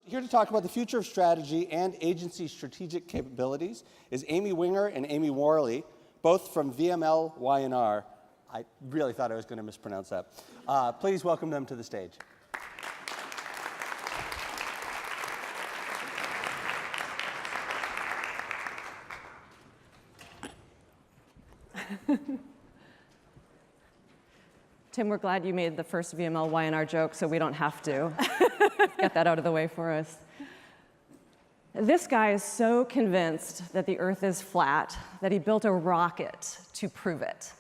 Here to talk about the future of strategy and agency strategic capabilities is Amy Winger and Amy Worley, both from VMLY&R. I really thought I was going to mispronounce that. Please welcome them to the stage. Tim, we're glad you made the first VMLY&R joke, so we don't have to. Get that out of the way for us. This guy is so convinced that the Earth is flat that he built a rocket to prove it.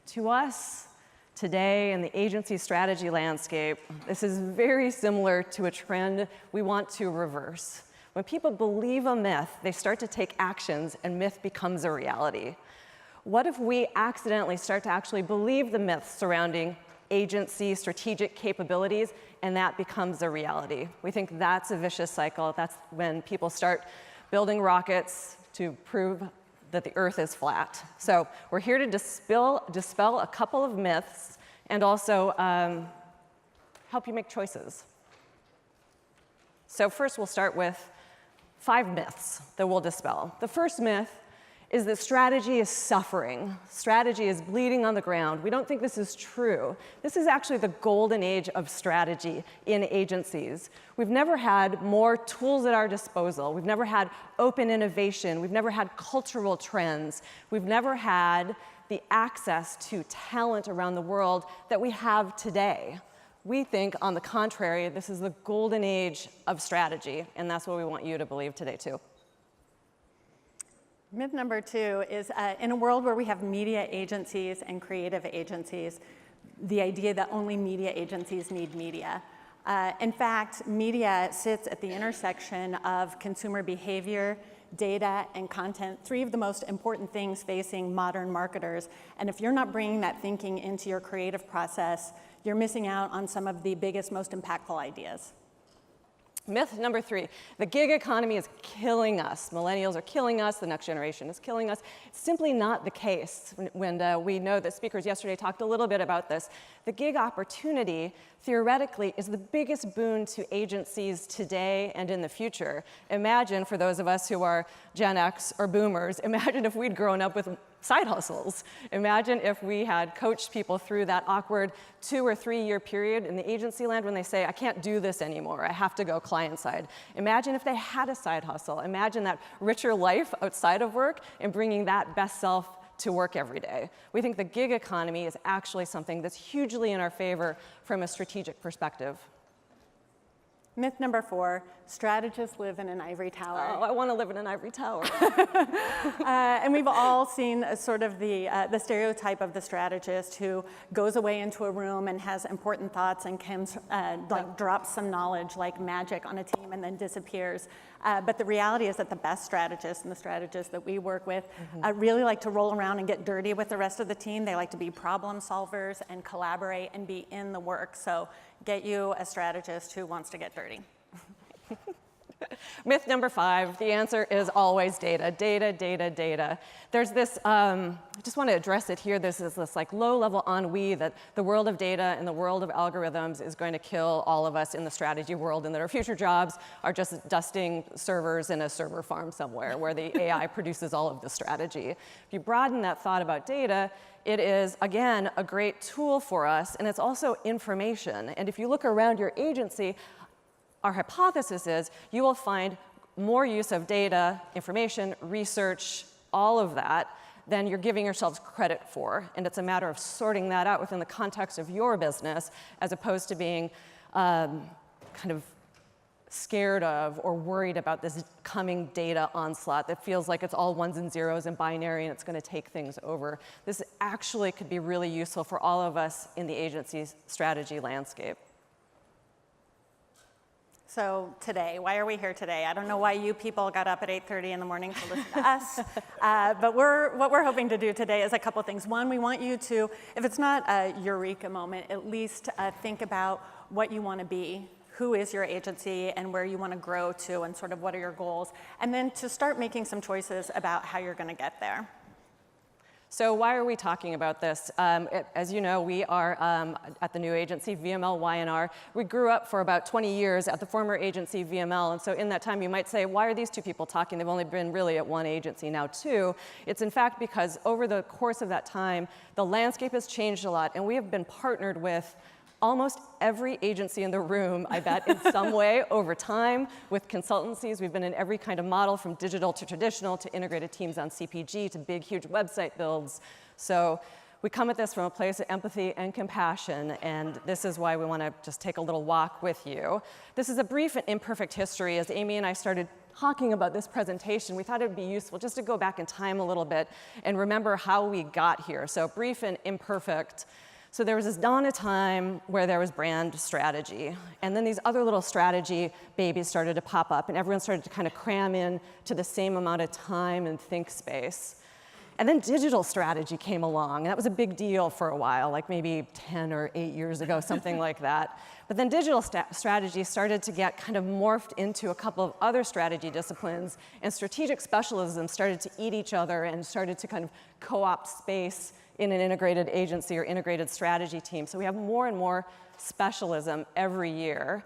To us, today, in the agency strategy landscape, this is very similar to a trend we want to reverse. When people believe a myth, they start to take actions, and myth becomes a reality. What if we accidentally start to actually believe the myths surrounding agency, strategic capabilities, and that becomes a reality? We think that's a vicious cycle. That's when people start building rockets to prove that the Earth is flat. So we're here to dispel a couple of myths and also help you make choices. So first, we'll start with 5 myths that we'll dispel. The first myth is that strategy is suffering. Strategy is bleeding on the ground. We don't think this is true. This is actually the golden age of strategy in agencies. We've never had more tools at our disposal. We've never had open innovation. We've never had cultural trends. We've never had the access to talent around the world that we have today. We think, on the contrary, this is the golden age of strategy, and that's what we want you to believe today, too. Myth number 2 is in a world where we have media agencies and creative agencies, the idea that only media agencies need media. In fact, media sits at the intersection of consumer behavior, data, and content, 3 of the most important things facing modern marketers. And if you're not bringing that thinking into your creative process, you're missing out on some of the biggest, most impactful ideas. Myth number 3, the gig economy is killing us. Millennials are killing us. The next generation is killing us. It's simply not the case. When we know that speakers yesterday talked a little bit about this. The gig opportunity, theoretically, is the biggest boon to agencies today and in the future. Imagine, for those of us who are Gen X or boomers, imagine if we'd grown up with side hustles. Imagine if we had coached people through that awkward 2 or 3 year period in the agency land when they say, I can't do this anymore, I have to go client side. Imagine if they had a side hustle. Imagine that richer life outside of work and bringing that best self to work every day. We think the gig economy is actually something that's hugely in our favor from a strategic perspective. Myth number 4, strategists live in an ivory tower. Oh, I want to live in an ivory tower. And we've all seen sort of the stereotype of the strategist who goes away into a room and has important thoughts and can drops some knowledge like magic on a team and then disappears. But the reality is that the best strategists and the strategists that we work with really like to roll around and get dirty with the rest of the team. They like to be problem solvers and collaborate and be in the work. So get you a strategist who wants to get dirty. Myth number 5, the answer is always data. Data, data, data. There's this, I just want to address it here, this is this like low-level ennui that the world of data and the world of algorithms is going to kill all of us in the strategy world, and that our future jobs are just dusting servers in a server farm somewhere where the AI produces all of the strategy. If you broaden that thought about data, it is, again, a great tool for us, and it's also information. And if you look around your agency, our hypothesis is you will find more use of data, information, research, all of that, than you're giving yourselves credit for. And it's a matter of sorting that out within the context of your business, as opposed to being kind of scared of or worried about this coming data onslaught that feels like it's all ones and zeros and binary and it's going to take things over. This actually could be really useful for all of us in the agency's strategy landscape. So today, why are we here today? I don't know why you people got up at 8:30 in the morning to listen to us, but what we're hoping to do today is a couple things. One, we want you to, if it's not a eureka moment, at least think about what you want to be, who is your agency, and where you want to grow to, and sort of what are your goals, and then to start making some choices about how you're going to get there. So why are we talking about this? As you know, we are at the new agency, VMLY&R. We grew up for about 20 years at the former agency, VML, and so in that time you might say, why are these two people talking? They've only been really at one agency, now two. It's in fact because over the course of that time, the landscape has changed a lot, and we have been partnered with almost every agency in the room, I bet, in some way over time with consultancies. We've been in every kind of model, from digital to traditional to integrated teams on CPG to big, huge website builds. So we come at this from a place of empathy and compassion, and this is why we want to just take a little walk with you. This is a brief and imperfect history. As Amy and I started talking about this presentation, we thought it would be useful just to go back in time a little bit and remember how we got here. So brief and imperfect. So there was this dawn of time where there was brand strategy, and then these other little strategy babies started to pop up, and everyone started to kind of cram in to the same amount of time and think space. And then digital strategy came along, and that was a big deal for a while, like maybe 10 or 8 years ago, something like that. But then digital strategy started to get kind of morphed into a couple of other strategy disciplines, and strategic specialisms started to eat each other and started to kind of co-opt space in an integrated agency or integrated strategy team. So we have more and more specialism every year.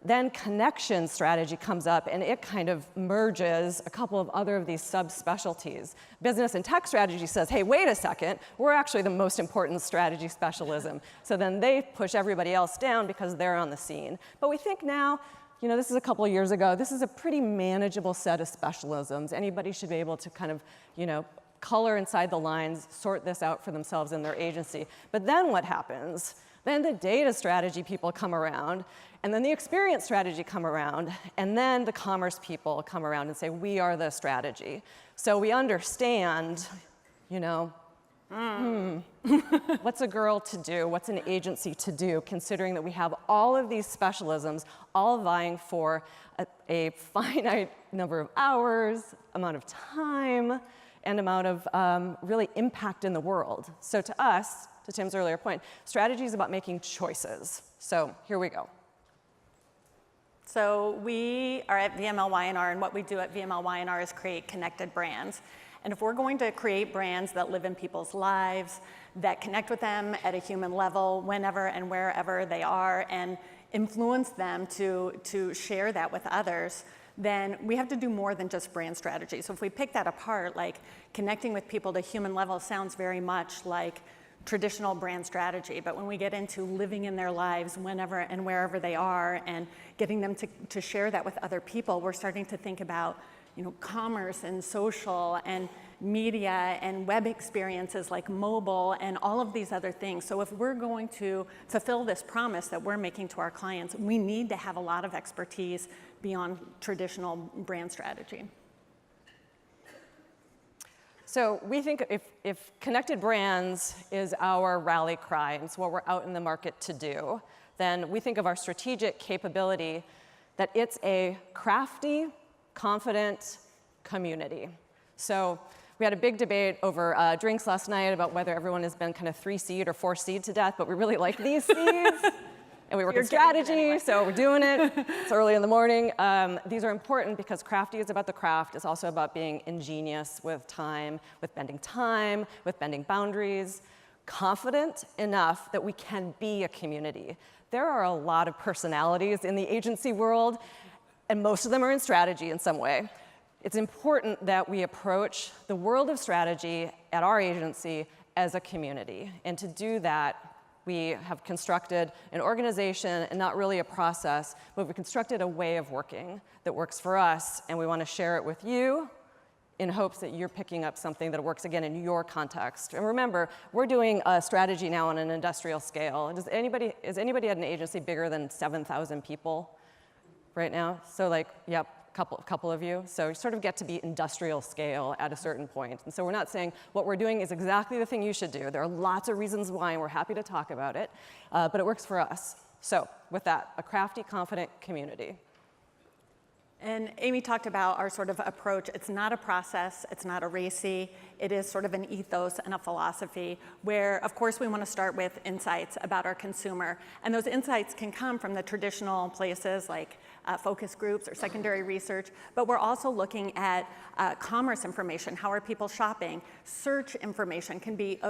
Then connection strategy comes up, and it kind of merges a couple of other of these subspecialties. Business and tech strategy says, hey, wait a second, we're actually the most important strategy specialism. So then they push everybody else down because they're on the scene. But we think now, you know, this is a couple of years ago, this is a pretty manageable set of specialisms. Anybody should be able to kind of, you know, color inside the lines, sort this out for themselves in their agency. But then what happens? Then the data strategy people come around, and then the experience strategy come around, and then the commerce people come around and say, we are the strategy. So we understand, you know, what's a girl to do? What's an agency to do, considering that we have all of these specialisms all vying for a finite number of hours, amount of time, and amount of really impact in the world. So to us, to Tim's earlier point, strategy is about making choices. So here we go. So we are at VMLY&R, and what we do at VMLY&R is create connected brands. And if we're going to create brands that live in people's lives, that connect with them at a human level whenever and wherever they are, and influence them to share that with others, then we have to do more than just brand strategy. So if we pick that apart, like connecting with people to human level sounds very much like traditional brand strategy, but when we get into living in their lives whenever and wherever they are and getting them to share that with other people, we're starting to think about, you know, commerce and social and media and web experiences like mobile and all of these other things. So if we're going to fulfill this promise that we're making to our clients, we need to have a lot of expertise beyond traditional brand strategy. So we think if connected brands is our rally cry, and it's what we're out in the market to do, then we think of our strategic capability that it's a crafty, confident community. So we had a big debate over drinks last night about whether everyone has been kind of 3C'd or 4C'd to death, but we really like these C's. And we work in strategy, anyway. So we're doing it. It's early in the morning. These are important because crafty is about the craft. It's also about being ingenious with time, with bending boundaries, confident enough that we can be a community. There are a lot of personalities in the agency world, and most of them are in strategy in some way. It's important that we approach the world of strategy at our agency as a community. And to do that, we have constructed an organization and not really a process, but we've constructed a way of working that works for us, and we want to share it with you in hopes that you're picking up something that works, again, in your context. And remember, we're doing a strategy now on an industrial scale. Is anybody at an agency bigger than 7,000 people right now? So like, yep. Couple of you. So you sort of get to be industrial scale at a certain point. And so we're not saying what we're doing is exactly the thing you should do. There are lots of reasons why, and we're happy to talk about it, but it works for us. So with that, a crafty, confident community. And Amy talked about our sort of approach. It's not a process, it's not a racy, it is sort of an ethos and a philosophy where, of course, we want to start with insights about our consumer. And those insights can come from the traditional places like focus groups or secondary research, but we're also looking at commerce information. How are people shopping? Search information can be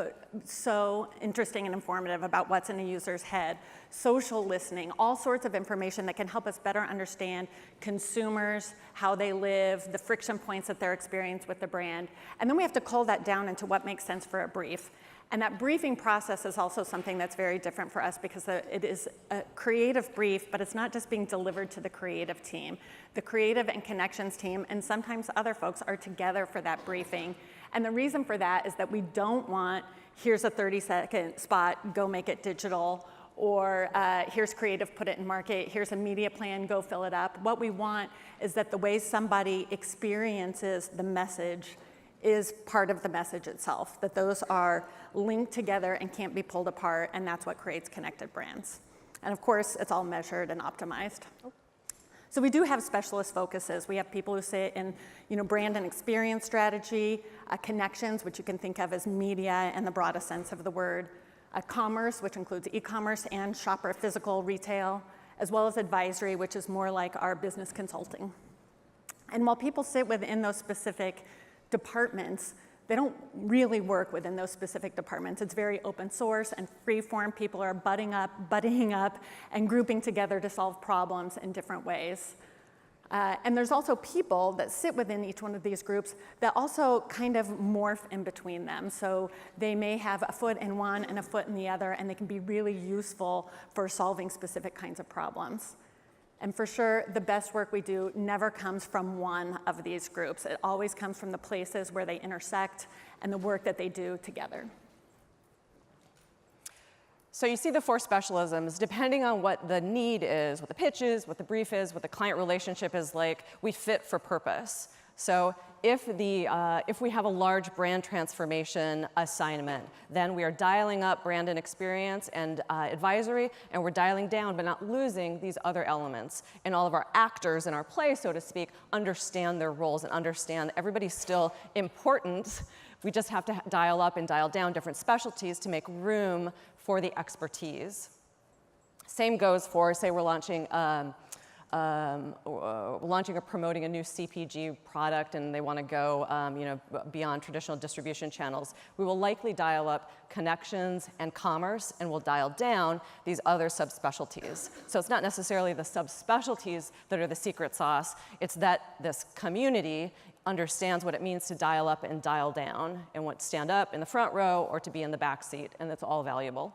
so interesting and informative about what's in a user's head. Social listening, all sorts of information that can help us better understand consumers, how they live, the friction points that they're experiencing with the brand. And then we have to cull that down into what makes sense for a brief. And that briefing process is also something that's very different for us because it is a creative brief, but it's not just being delivered to the creative team. The creative and connections team, and sometimes other folks, are together for that briefing. And the reason for that is that we don't want, here's a 30-second spot, go make it digital, or here's creative, put it in market, here's a media plan, go fill it up. What we want is that the way somebody experiences the message is part of the message itself, that those are linked together and can't be pulled apart, and that's what creates connected brands. And of course, it's all measured and optimized. So we do have specialist focuses. We have people who sit in brand and experience strategy, connections, which you can think of as media in the broadest sense of the word, commerce, which includes e-commerce and shopper physical retail, as well as advisory, which is more like our business consulting. And while people sit within those specific departments, they don't really work within those specific departments. It's very open source and free form. People are buddying up, and grouping together to solve problems in different ways. And there's also people that sit within each one of these groups that also kind of morph in between them. So they may have a foot in one and a foot in the other, and they can be really useful for solving specific kinds of problems. And for sure, the best work we do never comes from one of these groups. It always comes from the places where they intersect and the work that they do together. So you see the 4 specialisms. Depending on what the need is, what the pitch is, what the brief is, what the client relationship is like, we fit for purpose. So if we have a large brand transformation assignment, then we are dialing up brand and experience and advisory, and we're dialing down but not losing these other elements. And all of our actors in our play, so to speak, understand their roles and understand everybody's still important. We just have to dial up and dial down different specialties to make room for the expertise. Same goes for, say, we're launching or promoting a new CPG product, and they want to go beyond traditional distribution channels. We will likely dial up connections and commerce, and we'll dial down these other subspecialties. So it's not necessarily the subspecialties that are the secret sauce. It's that this community understands what it means to dial up and dial down, and what to stand up in the front row or to be in the back seat, and it's all valuable.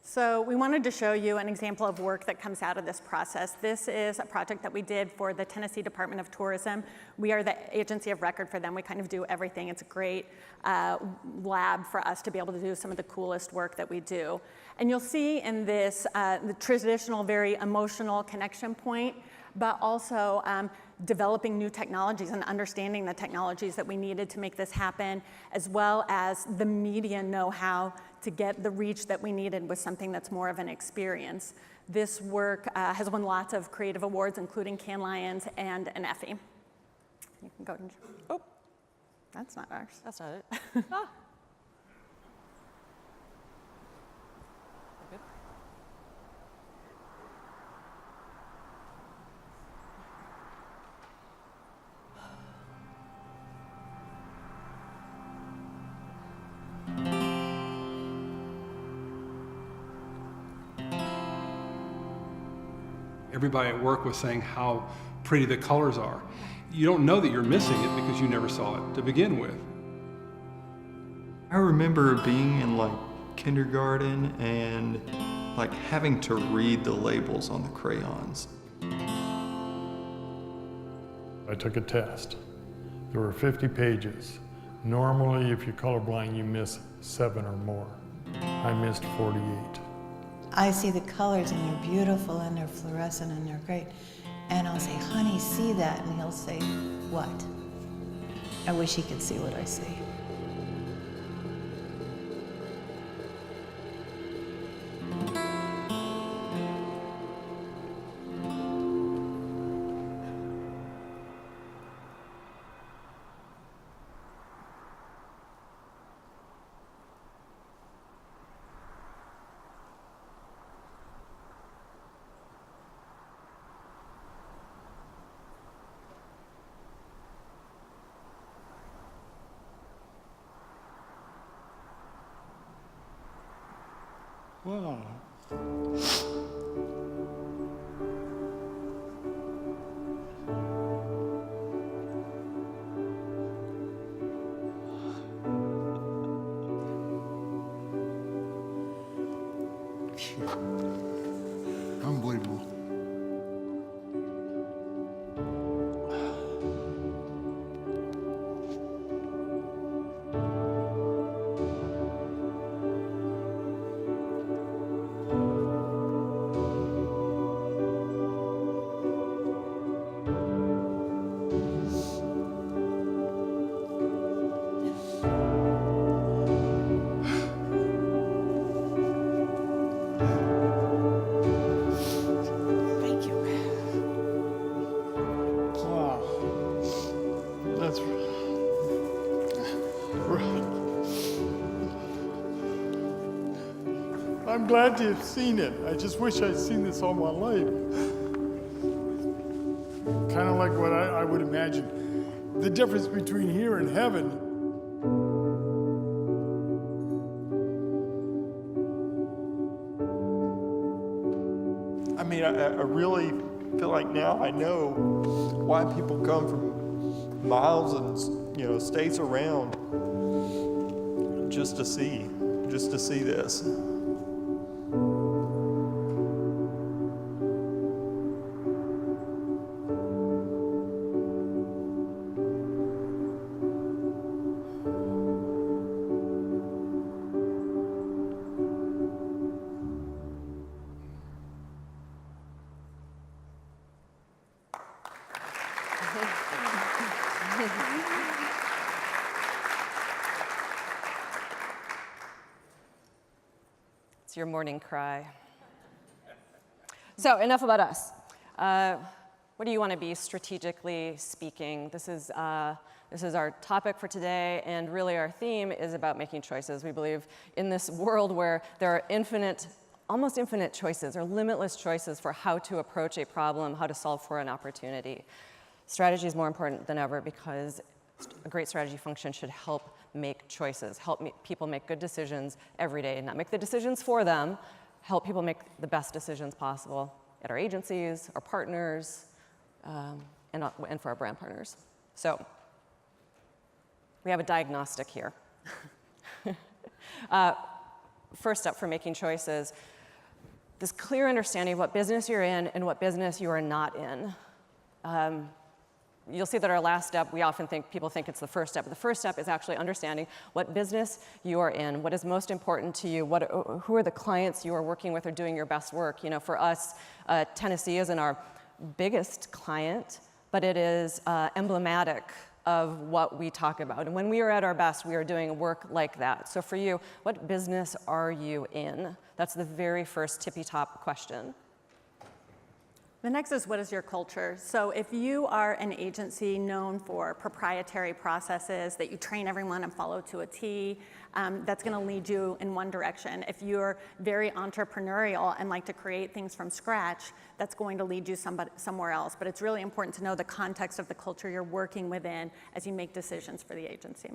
So we wanted to show you an example of work that comes out of this process. This is a project that we did for the Tennessee Department of Tourism. We are the agency of record for them. We kind of do everything. It's a great lab for us to be able to do some of the coolest work that we do. And you'll see in this the traditional, very emotional connection point, but also developing new technologies and understanding the technologies that we needed to make this happen, as well as the media know-how to get the reach that we needed with something that's more of an experience. This work has won lots of creative awards, including Cannes Lions and an Effie. You can go and, oh, that's not ours. That's not it. Ah. Good. Everybody at work was saying how pretty the colors are. You don't know that you're missing it because you never saw it to begin with. I remember being in like kindergarten and like having to read the labels on the crayons. I took a test. There were 50 pages. Normally, if you're colorblind, you miss 7 or more. I missed 48. I see the colors and they're beautiful and they're fluorescent and they're great. And I'll say, honey, see that? And he'll say, what? I wish he could see what I see. Wow. Unbelievable. Thank you. Wow. That's. I'm glad to have seen it. I just wish I'd seen this all my life. Kind of like what I would imagine. The difference between here and heaven. I mean, I really feel like now I know why people come from miles and states around just to see this. It's your morning cry. So enough about us. What do you want to be strategically speaking? This is our topic for today, and really our theme is about making choices. We believe in this world where there are almost infinite choices or limitless choices for how to approach a problem, how to solve for an opportunity. Strategy is more important than ever because a great strategy function should help make choices, people make good decisions every day, not make the decisions for them, help people make the best decisions possible at our agencies, our partners, and for our brand partners. So we have a diagnostic here. First step for making choices, this clear understanding of what business you're in and what business you are not in. You'll see that our last step, people think it's the first step. But the first step is actually understanding what business you are in, what is most important to you, who are the clients you are working with or doing your best work. For us, Tennessee isn't our biggest client, but it is emblematic of what we talk about. And when we are at our best, we are doing work like that. So for you, what business are you in? That's the very first tippy-top question. The next is, what is your culture? So if you are an agency known for proprietary processes that you train everyone and follow to a T, that's going to lead you in one direction. If you're very entrepreneurial and like to create things from scratch, that's going to lead you somewhere else. But it's really important to know the context of the culture you're working within as you make decisions for the agency.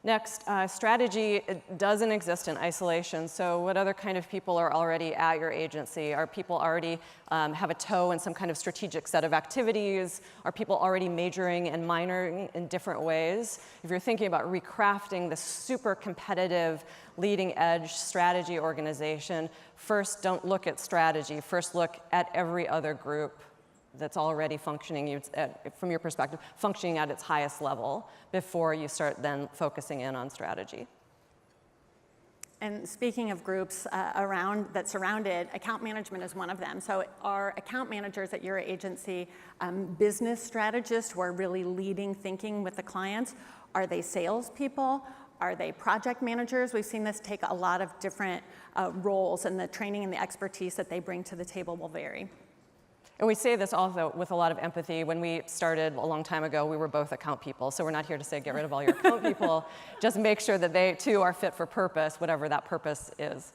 Next, strategy doesn't exist in isolation. So what other kind of people are already at your agency? Are people already have a toe in some kind of strategic set of activities? Are people already majoring and minoring in different ways? If you're thinking about recrafting the super competitive leading edge strategy organization, first don't look at strategy. First look at every other group that's already functioning, from your perspective, functioning at its highest level before you start then focusing in on strategy. And speaking of groups that surround it, account management is one of them. So are account managers at your agency business strategists who are really leading thinking with the clients? Are they salespeople? Are they project managers? We've seen this take a lot of different roles, and the training and the expertise that they bring to the table will vary. And we say this also with a lot of empathy. When we started a long time ago, we were both account people. So we're not here to say get rid of all your account people. Just make sure that they, too, are fit for purpose, whatever that purpose is.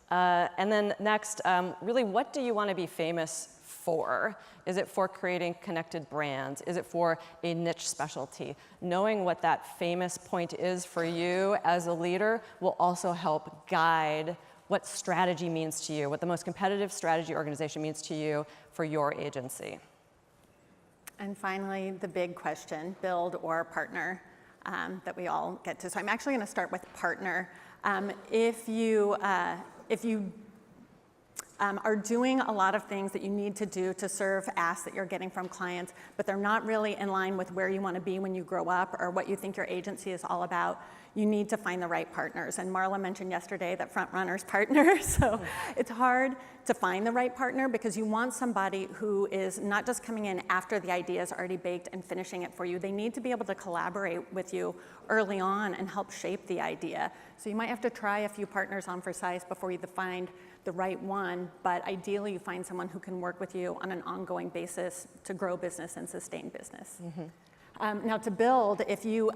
And then next, really, what do you want to be famous for? Is it for creating connected brands? Is it for a niche specialty? Knowing what that famous point is for you as a leader will also help guide what strategy means to you, what the most competitive strategy organization means to you for your agency. And finally, the big question, build or partner, that we all get to. So I'm actually going to start with partner. If you are doing a lot of things that you need to do to serve asks that you're getting from clients, but they're not really in line with where you want to be when you grow up or what you think your agency is all about, you need to find the right partners. And Marla mentioned yesterday that front runner's partner. So it's hard to find the right partner because you want somebody who is not just coming in after the idea is already baked and finishing it for you. They need to be able to collaborate with you early on and help shape the idea. So you might have to try a few partners on for size before you find the right one, but ideally you find someone who can work with you on an ongoing basis to grow business and sustain business. Now to build, if you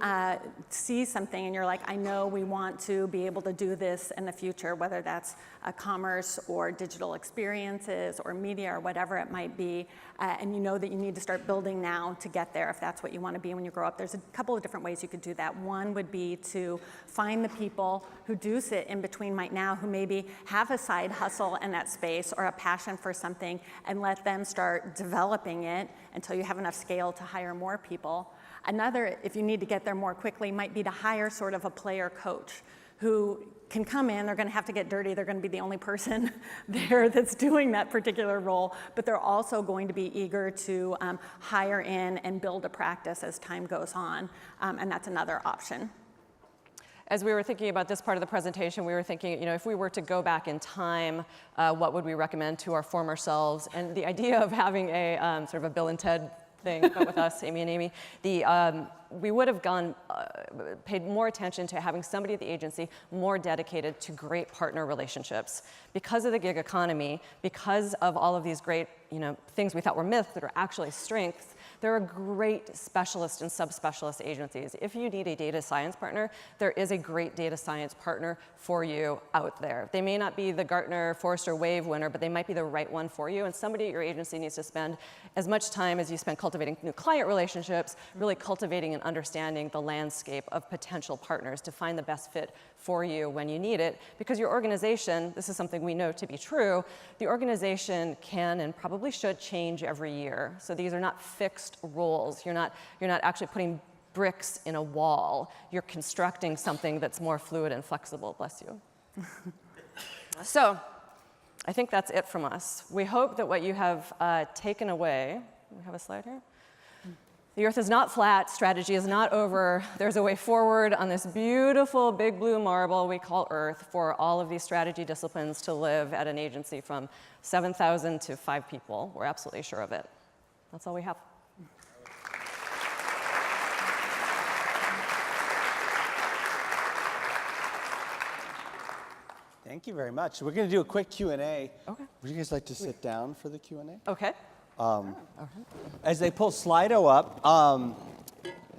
see something and you're like, I know we want to be able to do this in the future, whether that's commerce or digital experiences or media or whatever it might be, and you know that you need to start building now to get there if that's what you want to be when you grow up, there's a couple of different ways you could do that. One would be to find the people who do sit in between right now, who maybe have a side hustle in that space or a passion for something, and let them start developing it until you have enough scale to hire more people. Another, if you need to get there more quickly, might be to hire sort of a player coach who can come in, they're going to have to get dirty, they're going to be the only person there that's doing that particular role, but they're also going to be eager to hire in and build a practice as time goes on, and that's another option. As we were thinking about this part of the presentation, we were thinking, if we were to go back in time, what would we recommend to our former selves? And the idea of having a sort of a Bill and Ted thing, but with us, Amy and Amy, we would have paid more attention to having somebody at the agency more dedicated to great partner relationships. Because of the gig economy, because of all of these great things we thought were myths that are actually strengths, there are great specialist and subspecialist agencies. If you need a data science partner, there is a great data science partner for you out there. They may not be the Gartner, Forrester Wave winner, but they might be the right one for you. And somebody at your agency needs to spend as much time as you spend cultivating new client relationships, really cultivating and understanding the landscape of potential partners to find the best fit for you when you need it. Because your organization, this is something we know to be true, the organization can and probably should change every year. So these are not fixed roles. You're not actually putting bricks in a wall. You're constructing something that's more fluid and flexible, bless you. So I think that's it from us. We hope that what you have taken away, we have a slide here? The earth is not flat, strategy is not over. There's a way forward on this beautiful big blue marble we call Earth for all of these strategy disciplines to live at an agency from 7,000 to 5 people. We're absolutely sure of it. That's all we have. Thank you very much. We're going to do a quick Q&A. Okay. Would you guys like to sit down for the Q&A? Okay. As they pull Slido up,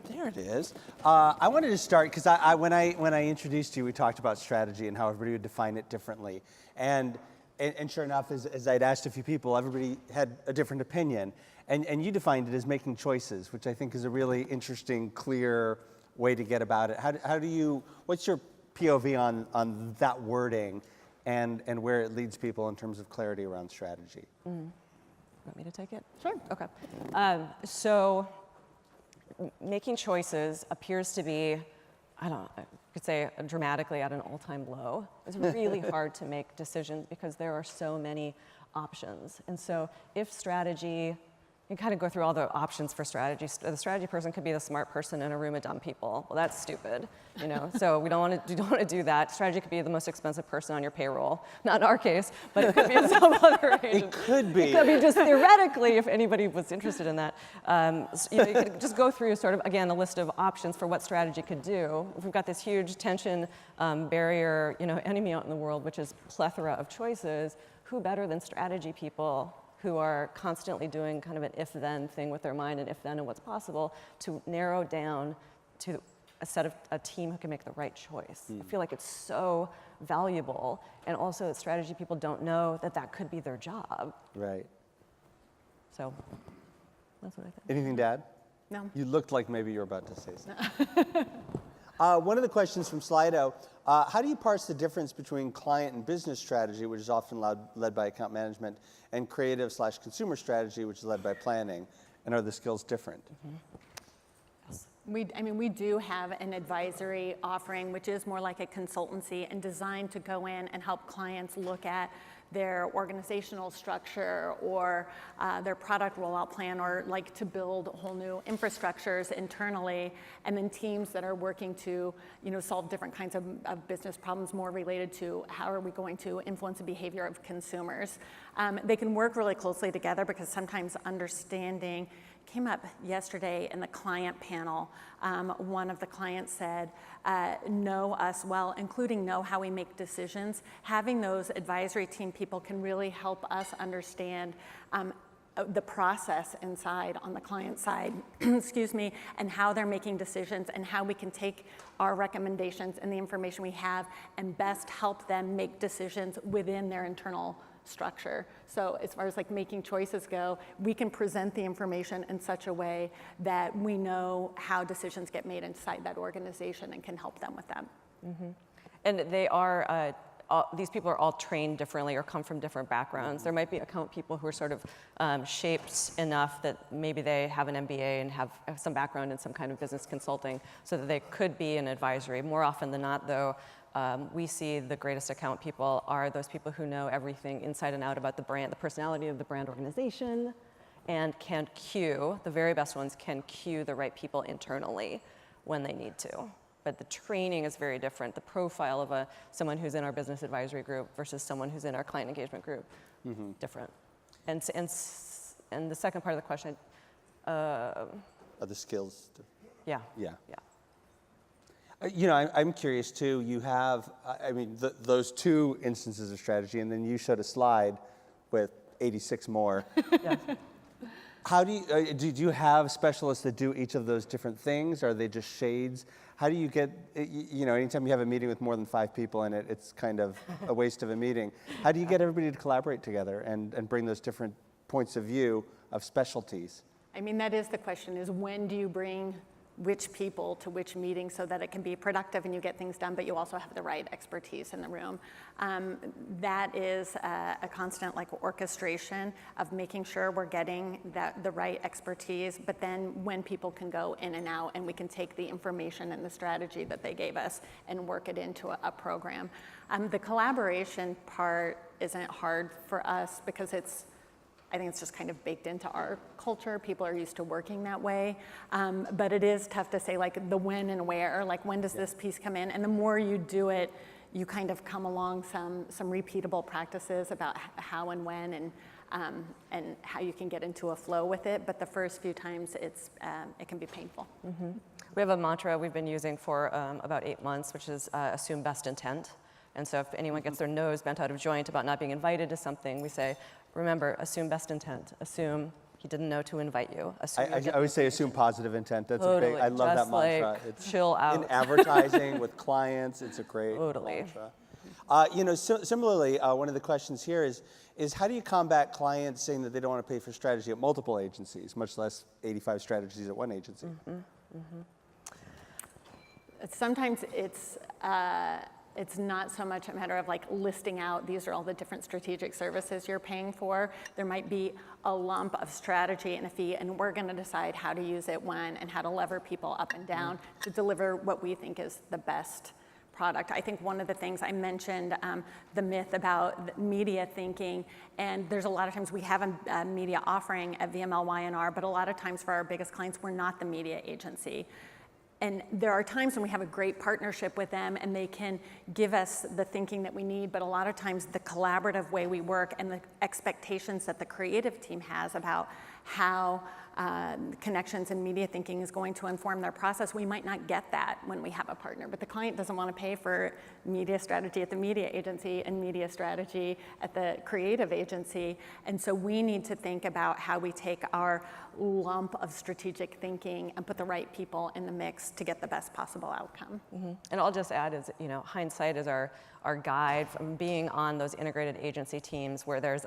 there it is. I wanted to start because when I introduced you, we talked about strategy and how everybody would define it differently. And sure enough, as I'd asked a few people, everybody had a different opinion. And you defined it as making choices, which I think is a really interesting, clear way to get about it. What's your POV on that wording and where it leads people in terms of clarity around strategy? Want me to take it? Sure. Okay. So making choices appears to be, I could say dramatically at an all-time low. It's really hard to make decisions because there are so many options. And so if strategy, you kind of go through all the options for strategy. The strategy person could be the smart person in a room of dumb people. Well, that's stupid, So we don't want to do that. Strategy could be the most expensive person on your payroll. Not in our case, but it could be in some other agency. It could be. It could be just theoretically, if anybody was interested in that. You could just go through sort of, again, a list of options for what strategy could do. If we've got this huge tension barrier, enemy out in the world, which is plethora of choices, who better than strategy people who are constantly doing kind of an if-then thing with their mind and if-then and what's possible to narrow down to a team who can make the right choice. I feel like it's so valuable, and also that strategy people don't know that could be their job. Right. So that's what I think. Anything to add? No. You looked like maybe you were about to say something. One of the questions from Slido, how do you parse the difference between client and business strategy, which is often led by account management, and creative/consumer strategy, which is led by planning? And are the skills different? We do have an advisory offering, which is more like a consultancy and designed to go in and help clients look at their organizational structure or their product rollout plan, or like to build whole new infrastructures internally, and then teams that are working to solve different kinds of business problems more related to how are we going to influence the behavior of consumers. They can work really closely together because sometimes understanding came up yesterday in the client panel. One of the clients said, know us well, including know how we make decisions. Having those advisory team people can really help us understand the process inside on the client side, excuse me, and how they're making decisions and how we can take our recommendations and the information we have and best help them make decisions within their internal structure. So as far as like making choices go, we can present the information in such a way that we know how decisions get made inside that organization and can help them with that. Mm-hmm. And they are, these people are all trained differently or come from different backgrounds. There might be account people who are sort of shaped enough that maybe they have an MBA and have some background in some kind of business consulting so that they could be in advisory. More often than not, though, we see the greatest account people are those people who know everything inside and out about the brand, the personality of the brand organization, and can cue, the very best ones can cue the right people internally when they need to. But the training is very different. The profile of someone who's in our business advisory group versus someone who's in our client engagement group, different. And the second part of the question, Are the skills? yeah. Yeah. Yeah. I'm curious too. You have, those two instances of strategy, and then you showed a slide with 86 more. Yeah. How do you have specialists that do each of those different things? Are they just shades? How do you get, anytime you have a meeting with more than 5 people in it, it's kind of a waste of a meeting. How do you get everybody to collaborate together and bring those different points of view of specialties? That is the question, is when do you bring which people to which meeting so that it can be productive and you get things done, but you also have the right expertise in the room. That is a constant orchestration of making sure we're getting the right expertise, but then when people can go in and out and we can take the information and the strategy that they gave us and work it into a program. The collaboration part isn't hard for us because I think it's just kind of baked into our culture. People are used to working that way. But it is tough to say the when and where, when does this piece come in? And the more you do it, you kind of come along some repeatable practices about how and when and how you can get into a flow with it. But the first few times it can be painful. Mm-hmm. We have a mantra we've been using for about 8 months, which is assume best intent. And so if anyone gets their nose bent out of joint about not being invited to something, we say, remember, assume best intent. Assume he didn't know to invite you. I always say assume positive intent. That's totally. a big, I love Just that mantra. It's chill out. In advertising with clients, it's a great mantra. Similarly, one of the questions here is how do you combat clients saying that they don't want to pay for strategy at multiple agencies, much less 85 strategies at one agency? Mm-hmm. Mm-hmm. Sometimes it's not so much a matter of listing out, these are all the different strategic services you're paying for. There might be a lump of strategy and a fee, and we're going to decide how to use it when and how to lever people up and down to deliver what we think is the best product. I think one of the things I mentioned, the myth about media thinking, and there's a lot of times we have a media offering at VMLY&R, but a lot of times for our biggest clients, we're not the media agency. And there are times when we have a great partnership with them and they can give us the thinking that we need, but a lot of times the collaborative way we work and the expectations that the creative team has about how connections and media thinking is going to inform their process, we might not get that when we have a partner. But the client doesn't want to pay for media strategy at the media agency and media strategy at the creative agency. And so we need to think about how we take our lump of strategic thinking and put the right people in the mix to get the best possible outcome. Mm-hmm. And I'll just add is, hindsight is our our guide from being on those integrated agency teams where there's,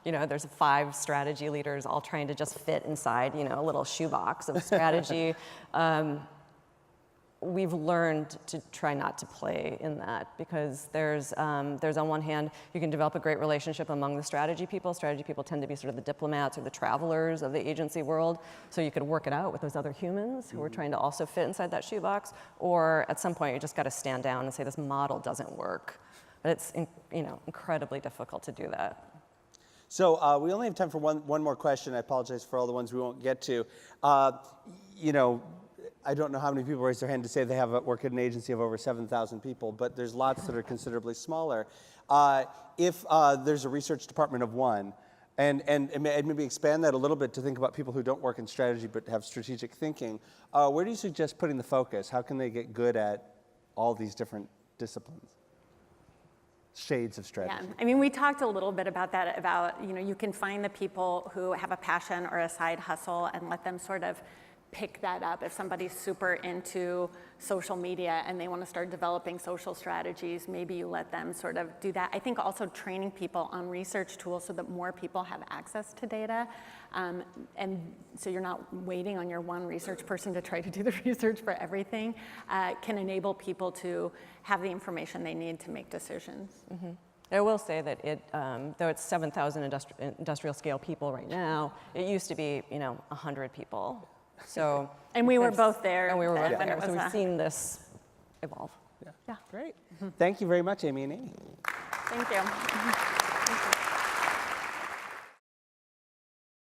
there's 5 strategy leaders all trying to just fit inside, a little shoebox of strategy. We've learned to try not to play in that because there's on one hand, you can develop a great relationship among the strategy people. Strategy people tend to be sort of the diplomats or the travelers of the agency world. So you could work it out with those other humans who are trying to also fit inside that shoebox. Or at some point, you just got to stand down and say, this model doesn't work. But it's incredibly difficult to do that. So we only have time for one more question. I apologize for all the ones we won't get to. I don't know how many people raise their hand to say they work at an agency of over 7,000 people, but there's lots that are considerably smaller. If there's a research department of 1, and maybe expand that a little bit to think about people who don't work in strategy but have strategic thinking, where do you suggest putting the focus? How can they get good at all these different disciplines? Shades of strategy. Yeah, I mean, we talked a little bit about that, you can find the people who have a passion or a side hustle and let them sort of pick that up. If somebody's super into social media and they want to start developing social strategies, maybe you let them sort of do that. I think also training people on research tools so that more people have access to data. And so you're not waiting on your one research person to try to do the research for everything, can enable people to have the information they need to make decisions. Mm-hmm. I will say that though it's 7,000 industrial scale people right now, it used to be 100 people. So and we were both there. And we were both there. So we've seen this evolve. Yeah. Great. Thank you very much, Amy and Amy. Thank you.